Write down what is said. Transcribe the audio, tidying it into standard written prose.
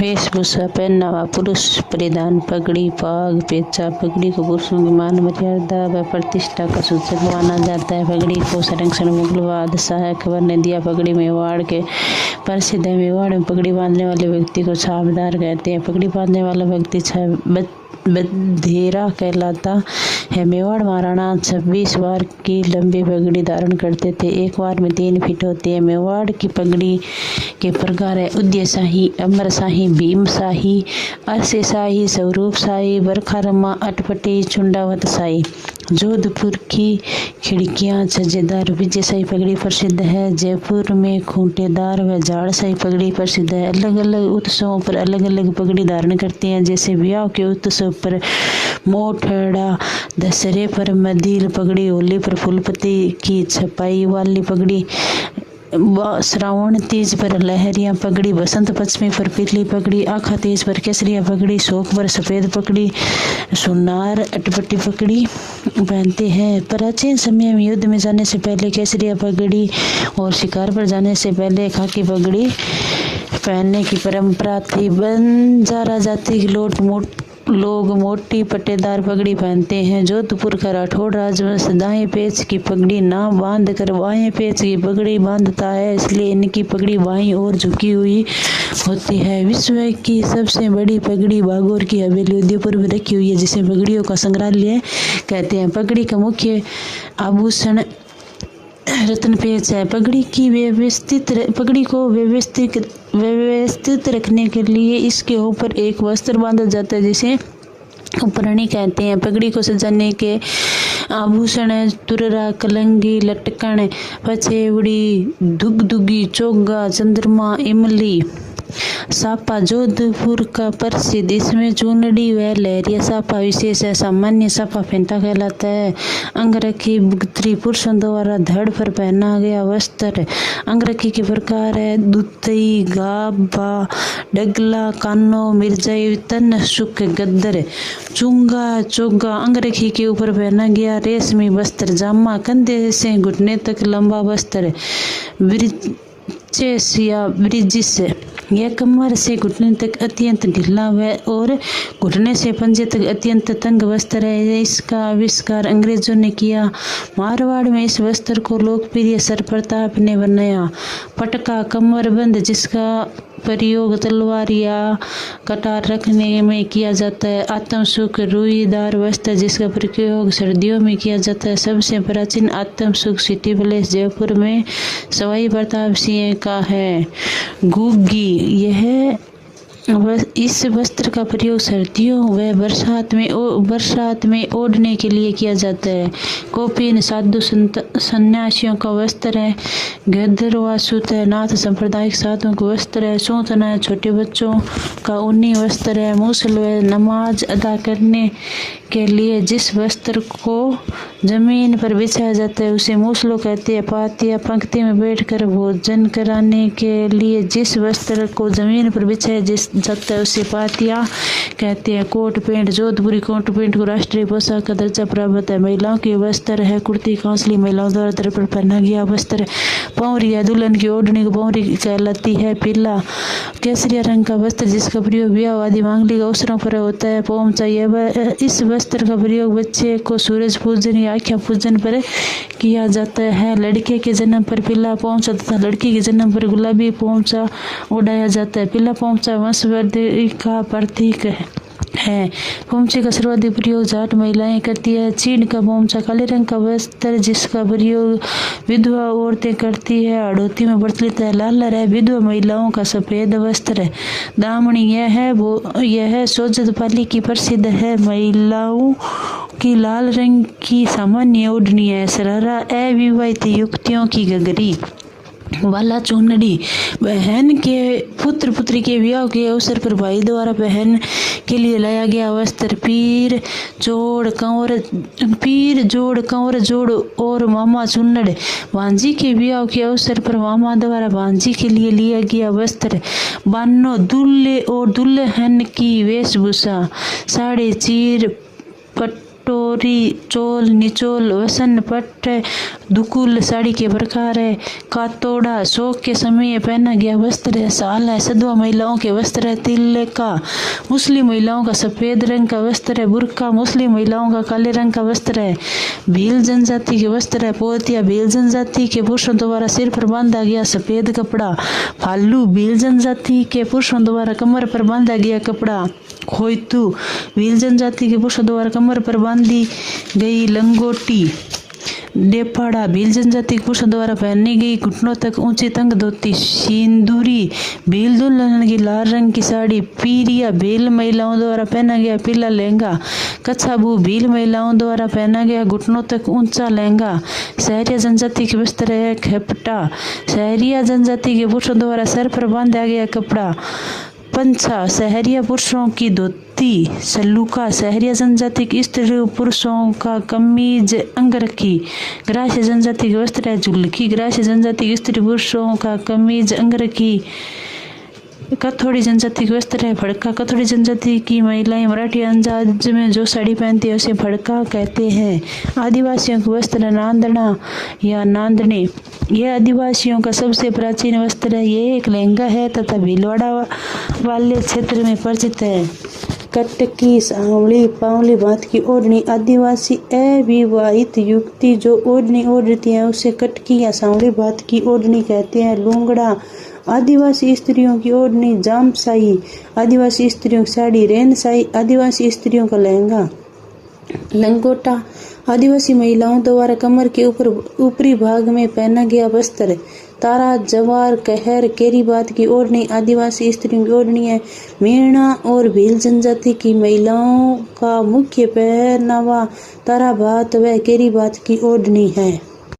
वेशभूषा पहनावा पुरुष परिधान पगड़ी पाग पेचा। पगड़ी को पुरुषों की मान मर्यादा व प्रतिष्ठा का सूचक माना जाता है। पगड़ी को संरक्षण मुगलवाद शाह अकबर ने दिया। पगड़ी मेवाड़ के प्रसिद्ध है। मेवाड़ में पगड़ी बांधने वाले व्यक्ति को छाबदार कहते हैं। पगड़ी बांधने वाला व्यक्ति बधेरा कहलाता है। मेवाड़ महाराणा 26 बार की लंबी पगड़ी धारण करते थे। एक बार में 3 फीट होती है। मेवाड़ की पगड़ी के प्रकार है उदय शाही, अमर शाही, भीम शाही, अरसे शाही, स्वरूप शाही, बरखारमा, अटपटी, चुंडावत शाही। जोधपुर की खिड़कियां छज्जेदार विजय शाही पगड़ी प्रसिद्ध है। जयपुर में खूंटेदार व झाड़ शाही पगड़ी प्रसिद्ध है। अलग अलग उत्सवों पर अलग अलग पगड़ी धारण करते हैं। जैसे ब्याह के उत्सव पर मोठड़ा, दशहरे पर मदील पगड़ी, होली पर फूलपति की छपाई वाली पगड़ी, श्रावण तीज पर लहरिया पगड़ी, बसंत पंचमी पर पीली पगड़ी, आखा तीज पर केसरिया पगड़ी, शोक पर सफेद पगड़ी, सुनार अटपटी पगड़ी पहनते हैं। प्राचीन समय में युद्ध में जाने से पहले केसरिया पगड़ी और शिकार पर जाने से पहले खाकी पगड़ी पहनने की परंपरा थी। बंजारा जाति के लोग मोटी पट्टेदार पगड़ी पहनते हैं। जोधपुर का राठौड़ राजवंश दाएं पेच की पगड़ी ना बांध कर बाएं पेच की पगड़ी बांधता है, इसलिए इनकी पगड़ी बाईं ओर झुकी हुई होती है। विश्व की सबसे बड़ी पगड़ी बागौर की हवेली उदयपुर में रखी हुई है, जिसे पगड़ियों का संग्रहालय कहते हैं। पगड़ी का मुख्य आभूषण रत्न पेच है। पगड़ी को व्यवस्थित रखने के लिए इसके ऊपर एक वस्त्र बांधा जाता है, जिसे उपरणी कहते हैं। पगड़ी को सजाने के आभूषण तुर्रा, कलंगी, लटकन, पछेवड़ी, दुगदुगी, चोगा, चंद्रमा, इमली, सापा। जोधपुर का प्रसिद्ध इसमें चूनड़ी व लहरिया सापा विशेष है। सामान्य सापा फेंटा कहलाता है। अंगरखी बुगतरी पुरुषों द्वारा धड़ पर पहना गया वस्त्र। अंगरखी के प्रकार है दुतई, गाबा, डगला, कानो, मिर्जाई, तन, सुख, गद्दर, चुंगा, चोगा। अंगरखी के ऊपर पहना गया रेशमी वस्त्र। जामा कंधे से घुटने तक लंबा वस्त्र। ब्रिजेस या ब्रिजिस यह कमर से घुटने तक अत्यंत ढीला है और घुटने से पंजे तक अत्यंत तंग वस्त्र है। इसका आविष्कार अंग्रेजों ने किया। मारवाड़ में इस वस्त्र को लोकप्रिय सर प्रताप ने बनाया। पटका कमरबंद, जिसका प्रयोग तलवार या कटार रखने में किया जाता है। आत्मसुख रुईदार वस्त्र, जिसका प्रयोग सर्दियों में किया जाता है। सबसे प्राचीन आत्मसुख सिटी पैलेस जयपुर में सवाई प्रताप सिंह का है। गुग्गी इस वस्त्र का प्रयोग सर्दियों व बरसात में ओढ़ने के लिए किया जाता है। कौपीन साधु सन्यासियों का वस्त्र है। गदरवा सूत नाथ सांप्रदायिक साधुओं का वस्त्र है। सूतना छोटे बच्चों का ऊनी वस्त्र है। मुसल व नमाज अदा करने के लिए जिस वस्त्र को जमीन पर बिछाया जाता है उसे मूसलो कहते हैं। पातिया पंक्ति में बैठकर भोजन कराने के लिए जिस वस्त्र को जमीन पर बिछाया जाता है उसे पातिया कहते हैं। कोट पैंट जोधपुरी कोट पैंट को राष्ट्रीय पोशाक का दर्जा प्राप्त है। महिलाओं के वस्त्र है कुर्ती कांसली, महिलाओं द्वारा दर पर पहना गया वस्त्र। पौरी या दुल्हन की ओढ़नी को पौरी कहलाती है। पीला केसरिया रंग का वस्त्र, जिसका प्रयोग ब्याह आदि मांगलिक अवसरों पर होता है। पोमचा इस वस्त्र का प्रयोग बच्चे को सूरज पूजन या आख्या पूजन पर किया जाता है। लड़के के जन्म पर पीला पोमचा तथा लड़की के जन्म पर गुलाबी पोमचा उड़ाया जाता है। पीला पोमचा वंशवृद्धि का प्रतीक है। पोमचे का सर्वाधिक प्रयोग जाट महिलाएं करती है। चीन का पोमचा काले रंग का वस्त्र, जिसका प्रयोग विधवा औरतें करती है। हड़ौती में प्रचलित है। लालर है विधवा महिलाओं का सफेद वस्त्र है। दामनी यह सोजतपाली की प्रसिद्ध है। महिलाओं की लाल रंग की सामान्य ओढ़नी है। सरारा अविवाहित युवतियों की घघरी। वाला चुनड़ी बहन के पुत्र पुत्री के विवाह के अवसर पर भाई द्वारा बहन के लिए लाया गया वस्त्र। पीर जोड़ कंवर जोड़ और मामा चुन्नड़ भांजी के विवाह के अवसर पर मामा द्वारा भांजी के लिए लिया गया वस्त्र। बानो दूल्हे और दुल्हन की वेशभूषा। साड़ी चीर कटोरी, चोल, निचोल, वसन, पट, दुकुल साड़ी के प्रकार है। कातोड़ा शोक के समय पहना गया वस्त्र है। साल है सदवा महिलाओं के वस्त्र है। तिलका मुस्लिम महिलाओं का सफेद रंग का वस्त्र है। बुर्का मुस्लिम महिलाओं का काले रंग का वस्त्र है। भील जनजाति के वस्त्र है। पोतिया भील जनजाति के पुरुषों द्वारा सिर पर बांधा गया सफेद कपड़ा। फालू भील जनजाति के पुरुषों द्वारा कमर पर बांधा गया कपड़ा। खोइतू भील जनजाति के पुरुषों द्वारा कमर पर बांधी गई लंगोटी। डेपाड़ा भील जनजाति के पुरुषों द्वारा पहनी गई घुटनों तक ऊंची तंग धोती। सिंदूरी भील दुल्हन की लाल रंग की साड़ी। पीरिया भील महिलाओं द्वारा पहना गया पीला लहंगा। कच्छाबू भील महिलाओं द्वारा पहना गया घुटनों तक ऊंचा लहंगा। सहरिया जनजाति के वस्त्र है। खेपटा सहरिया जनजाति के पुरुषों द्वारा सर पर बांधा गया कपड़ा। पंछा सहरिया पुरुषों की धोती। सलूका सहरिया जनजाति की स्त्री पुरुषों का कमीज अंगरखी। ग्राह्य जनजाति के वस्त्र है। झुलकी ग्राह्य जनजाति की स्त्री पुरुषों का कमीज अंगरखी। कथोड़ी जनजाति के वस्त्र है। फड़का कथोड़ी जनजाति की महिलाएं मराठी अंदाज में जो साड़ी पहनती है उसे फड़का कहते हैं। आदिवासियों के वस्त्र नांदना या नांदने, यह आदिवासियों का सबसे प्राचीन वस्त्र है। यह एक लहंगा है तथा भीलवाड़ा वाले क्षेत्र में परिचित है। कटकी सांवली पावली भात की ओढ़नी। आदिवासी अविवाहित युवती जो ओढ़नी ओढ़ती है उसे कटकी या सांवली भात की ओढ़नी कहते हैं। लूंगड़ा आदिवासी स्त्रियों की ओढ़नी। जामसाई आदिवासी स्त्रियों की साड़ी। रेनसाई आदिवासी स्त्रियों का लहंगा। लंगोटा आदिवासी महिलाओं द्वारा कमर के ऊपरी भाग में पहना गया वस्त्र। तारा जवार कहर केरीबात की ओढ़नी आदिवासी स्त्रियों की ओढ़नी है। मीणा और भील जनजाति की महिलाओं का मुख्य पहनावा तारा बात व केरीबात की ओढ़नी है।